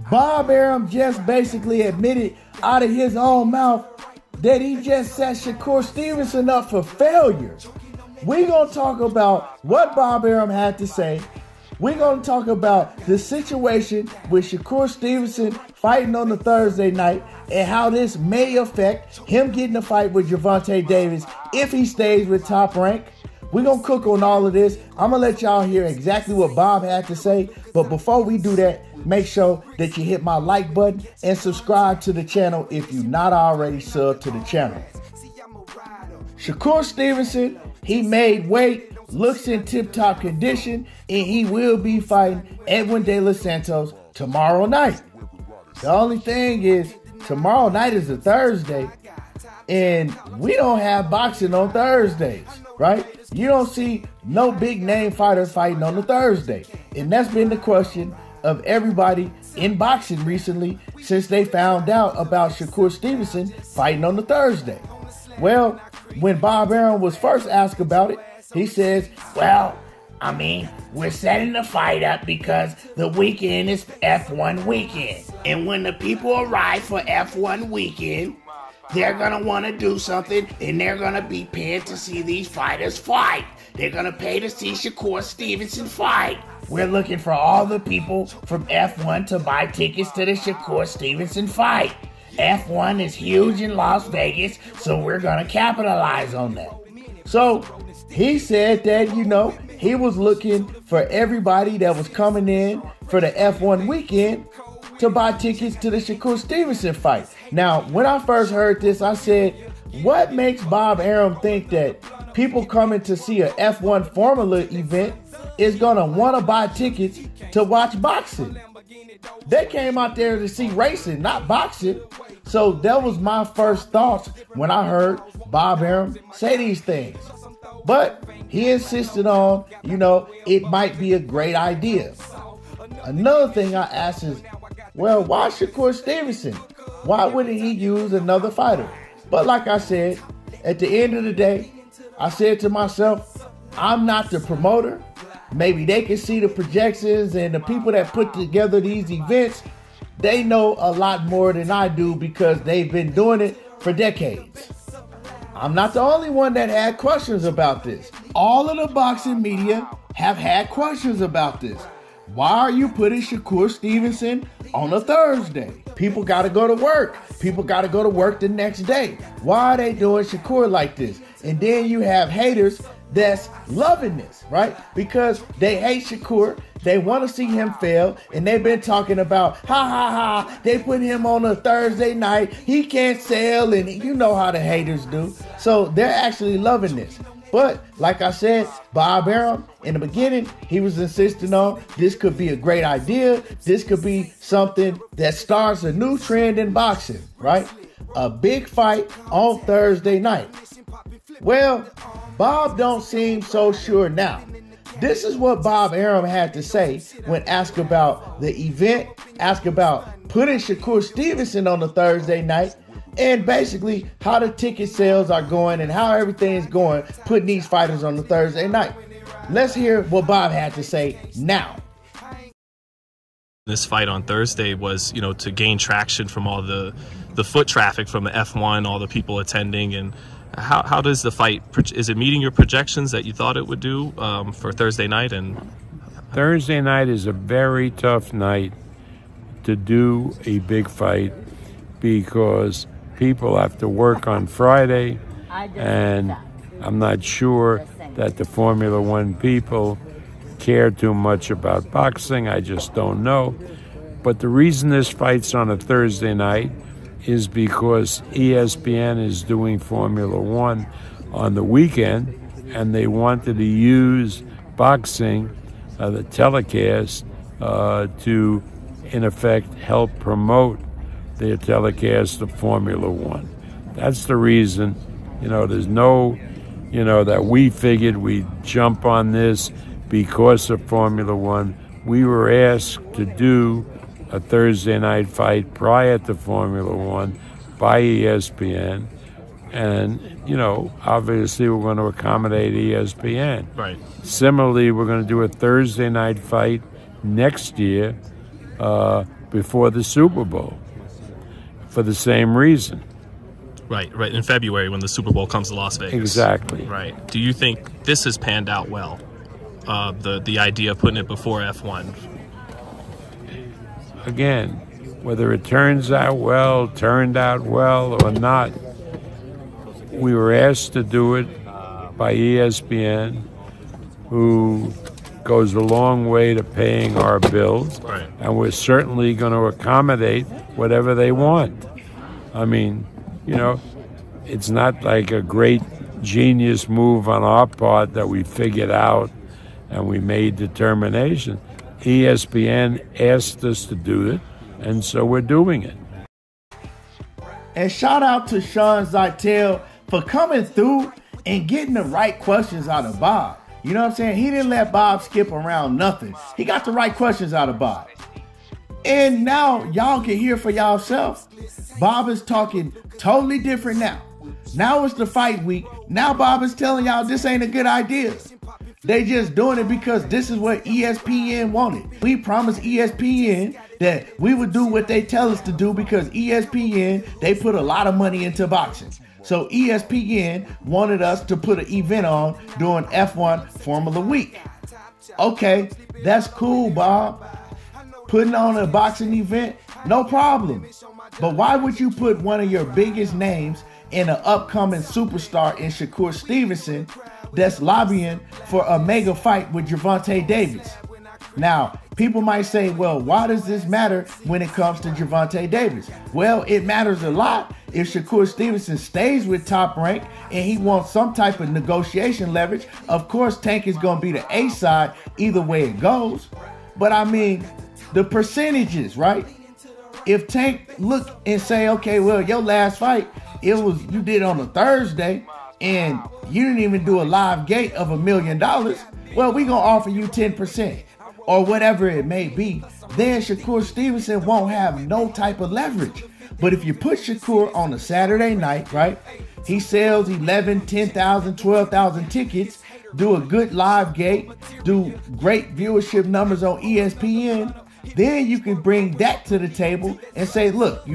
Bob Arum just basically admitted out of his own mouth that he just set Shakur Stevenson up for failure. We're going to talk about what Bob Arum had to say. We're going to talk about the situation with Shakur Stevenson fighting on the Thursday night and how this may affect him getting a fight with Gervonta Davis if he stays with Top Rank. We're going to cook on all of this. I'm going to let y'all hear exactly what Bob had to say. But before we do that, make sure that you hit my like button and subscribe to the channel if you're not already subbed to the channel. Shakur Stevenson, he made weight, looks in tip-top condition, and he will be fighting Edwin De Los Santos tomorrow night. The only thing is, tomorrow night is a Thursday, and we don't have boxing on Thursdays, right? You don't see no big name fighters fighting on a Thursday. And that's been the question of everybody in boxing recently since they found out about Shakur Stevenson fighting on the Thursday. Well, when Bob Arum was first asked about it, he says, well, I mean, we're setting the fight up because the weekend is F1 weekend. And when the people arrive for F1 weekend, they're going to want to do something, and they're going to be paying to see these fighters fight. They're going to pay to see Shakur Stevenson fight. We're looking for all the people from F1 to buy tickets to the Shakur Stevenson fight. F1 is huge in Las Vegas, so we're going to capitalize on that. So he said that, he was looking for everybody that was coming in for the F1 weekend to buy tickets to the Shakur Stevenson fight. Now, when I first heard this, I said, what makes Bob Arum think that people coming to see a F1 Formula event is going to want to buy tickets to watch boxing? They came out there to see racing, not boxing. So that was my first thoughts when I heard Bob Arum say these things. But he insisted on, it might be a great idea. Another thing I asked is, well, why Shakur Stevenson? Why wouldn't he use another fighter? But like I said, at the end of the day, I said to myself, I'm not the promoter. Maybe they can see the projections, and the people that put together these events, they know a lot more than I do because they've been doing it for decades. I'm not the only one that had questions about this. All of the boxing media have had questions about this. Why are you putting Shakur Stevenson on a Thursday? People got to go to work. People got to go to work the next day. Why are they doing Shakur like this? And then you have haters that's loving this, right? Because they hate Shakur. They want to see him fail. And they've been talking about, they put him on a Thursday night. He can't sell. And you know how the haters do. So they're actually loving this. But like I said, Bob Arum, in the beginning, he was insisting on this could be a great idea. This could be something that starts a new trend in boxing, right? A big fight on Thursday night. Well, Bob don't seem so sure now. This is what Bob Arum had to say when asked about the event, asked about putting Shakur Stevenson on the Thursday night, and basically how the ticket sales are going and how everything is going, putting these fighters on the Thursday night. Let's hear what Bob had to say now. This fight on Thursday was, to gain traction from all the foot traffic from the F1, all the people attending. And how does the fight, is it meeting your projections that you thought it would do for Thursday night? And Thursday night is a very tough night to do a big fight because people have to work on Friday, and I'm not sure that the Formula One people care too much about boxing. I just don't know. But the reason this fight's on a Thursday night is because ESPN is doing Formula One on the weekend, and they wanted to use boxing, the telecast, to, in effect, help promote their telecast of Formula One. That's the reason, there's no, that we figured we'd jump on this because of Formula One. We were asked to do a Thursday night fight prior to Formula One by ESPN. And, obviously we're going to accommodate ESPN. Right. Similarly, we're going to do a Thursday night fight next year before the Super Bowl for the same reason. Right, in February when the Super Bowl comes to Las Vegas. Exactly. Right. Do you think this has panned out well? The idea of putting it before F1? Again, whether it turned out well or not, we were asked to do it by ESPN, who goes a long way to paying our bills, right. And we're certainly going to accommodate whatever they want. I mean, it's not like a great genius move on our part that we figured out and we made determination. ESPN asked us to do it, and so we're doing it. And shout out to Sean Zeitel for coming through and getting the right questions out of Bob. You know what I'm saying? He didn't let Bob skip around nothing. He got the right questions out of Bob. And now y'all can hear for yourself. Bob is talking totally different now. Now it's the fight week. Now Bob is telling y'all this ain't a good idea. They just doing it because this is what ESPN wanted. We promised ESPN that we would do what they tell us to do because ESPN, they put a lot of money into boxing. So ESPN wanted us to put an event on during F1 Formula Week. Okay, that's cool, Bob. Putting on a boxing event, no problem. But why would you put one of your biggest names in an upcoming superstar in Shakur Stevenson that's lobbying for a mega fight with Gervonta Davis? Now, people might say, well, why does this matter when it comes to Gervonta Davis? Well, it matters a lot if Shakur Stevenson stays with Top Rank and he wants some type of negotiation leverage. Of course, Tank is going to be the A side either way it goes. But I mean, the percentages, right? If Tank look and say, okay, well, your last fight, you did on a Thursday and you didn't even do a live gate of $1 million. Well, we going to offer you 10%. Or whatever it may be, then Shakur Stevenson won't have no type of leverage. But if you put Shakur on a Saturday night, right, he sells 11, 10,000, 12,000 tickets, do a good live gate, do great viewership numbers on ESPN, then you can bring that to the table and say, look,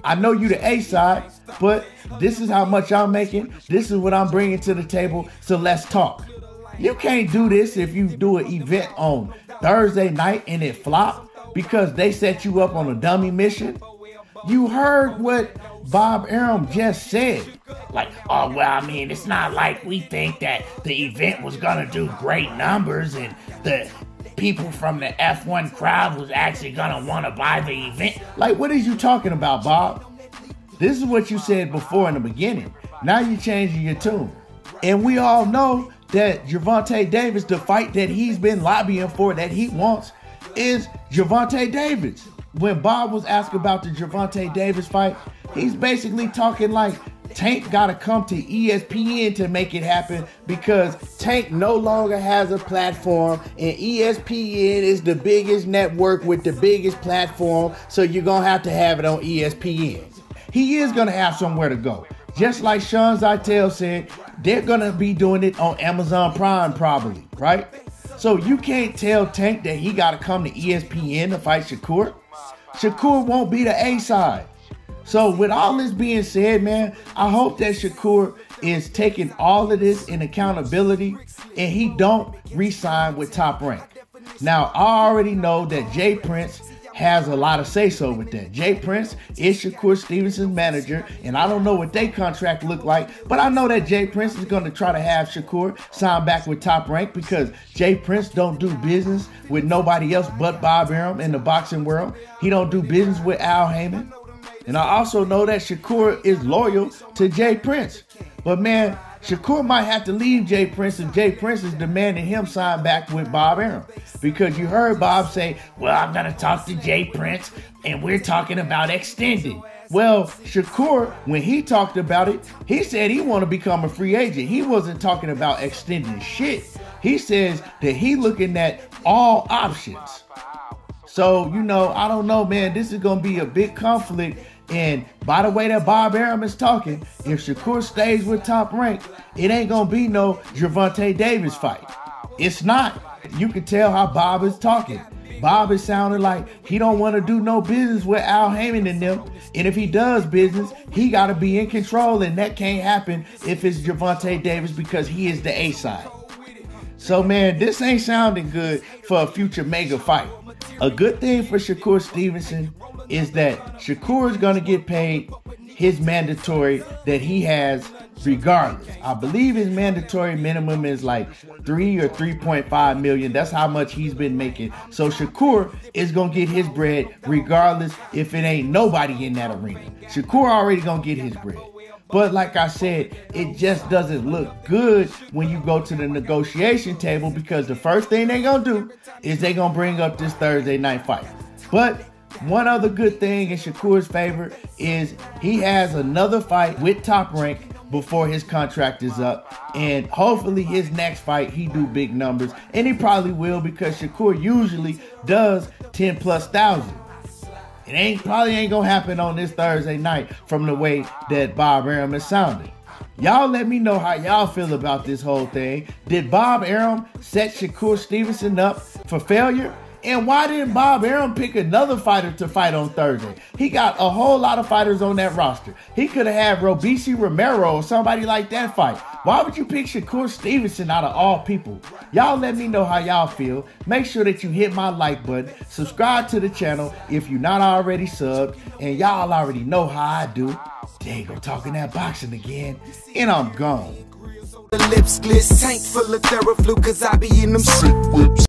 I know you the A side, but this is how much I'm making. This is what I'm bringing to the table, so let's talk. You can't do this if you do an event on Thursday night and it flop because they set you up on a dummy mission. You heard what Bob Arum just said. Like, oh, well, I mean, it's not like we think that the event was going to do great numbers and the people from the F1 crowd was actually going to want to buy the event. Like, what is you talking about, Bob? This is what you said before in the beginning. Now you're changing your tune. And we all know that Gervonta Davis, the fight that he's been lobbying for, that he wants, is Gervonta Davis. When Bob was asked about the Gervonta Davis fight, he's basically talking like Tank got to come to ESPN to make it happen because Tank no longer has a platform and ESPN is the biggest network with the biggest platform, so you're going to have it on ESPN. He is going to have somewhere to go. Just like Sean Zeitel said, they're going to be doing it on Amazon Prime probably, right? So you can't tell Tank that he got to come to ESPN to fight Shakur. Shakur won't be the A side. So with all this being said, man, I hope that Shakur is taking all of this in accountability and he don't re-sign with Top Rank. Now, I already know that Jay Prince has a lot of say-so with that. Jay Prince is Shakur Stevenson's manager, and I don't know what their contract look like, but I know that Jay Prince is going to try to have Shakur sign back with Top Rank because Jay Prince don't do business with nobody else but Bob Arum in the boxing world. He don't do business with Al Heyman. And I also know that Shakur is loyal to Jay Prince. But man, Shakur might have to leave Jay Prince if Jay Prince is demanding him sign back with Bob Arum. Because you heard Bob say, well, I'm going to talk to Jay Prince and we're talking about extending. Well, Shakur, when he talked about it, he said he want to become a free agent. He wasn't talking about extending shit. He says that he looking at all options. So, I don't know, man. This is going to be a big conflict. And by the way that Bob Arum is talking, if Shakur stays with Top Rank, it ain't going to be no Gervonta Davis fight. It's not. You can tell how Bob is talking. Bob is sounding like he don't want to do no business with Al Heyman and them. And if he does business, he got to be in control. And that can't happen if it's Gervonta Davis because he is the A-side. So, man, this ain't sounding good for a future mega fight. A good thing for Shakur Stevenson is that Shakur is going to get paid his mandatory that he has regardless. I believe his mandatory minimum is like 3 or 3.5 million. That's how much he's been making. So Shakur is going to get his bread regardless if it ain't nobody in that arena. Shakur already going to get his bread. But like I said, it just doesn't look good when you go to the negotiation table because the first thing they're going to do is they're going to bring up this Thursday night fight. But one other good thing in Shakur's favor is he has another fight with Top Rank before his contract is up. And hopefully his next fight, he do big numbers. And he probably will because Shakur usually does 10,000+. It probably ain't gonna happen on this Thursday night from the way that Bob Arum is sounding. Y'all let me know how y'all feel about this whole thing. Did Bob Arum set Shakur Stevenson up for failure? And why didn't Bob Arum pick another fighter to fight on Thursday? He got a whole lot of fighters on that roster. He could have had Robeisy Romero or somebody like that fight. Why would you pick Shakur Stevenson out of all people? Y'all let me know how y'all feel. Make sure that you hit my like button. Subscribe to the channel if you're not already subbed. And y'all already know how I do. There you go, talking that boxing again. And I'm gone. The lips gliss, tank full of Theraflu, cause I be in them shit whips.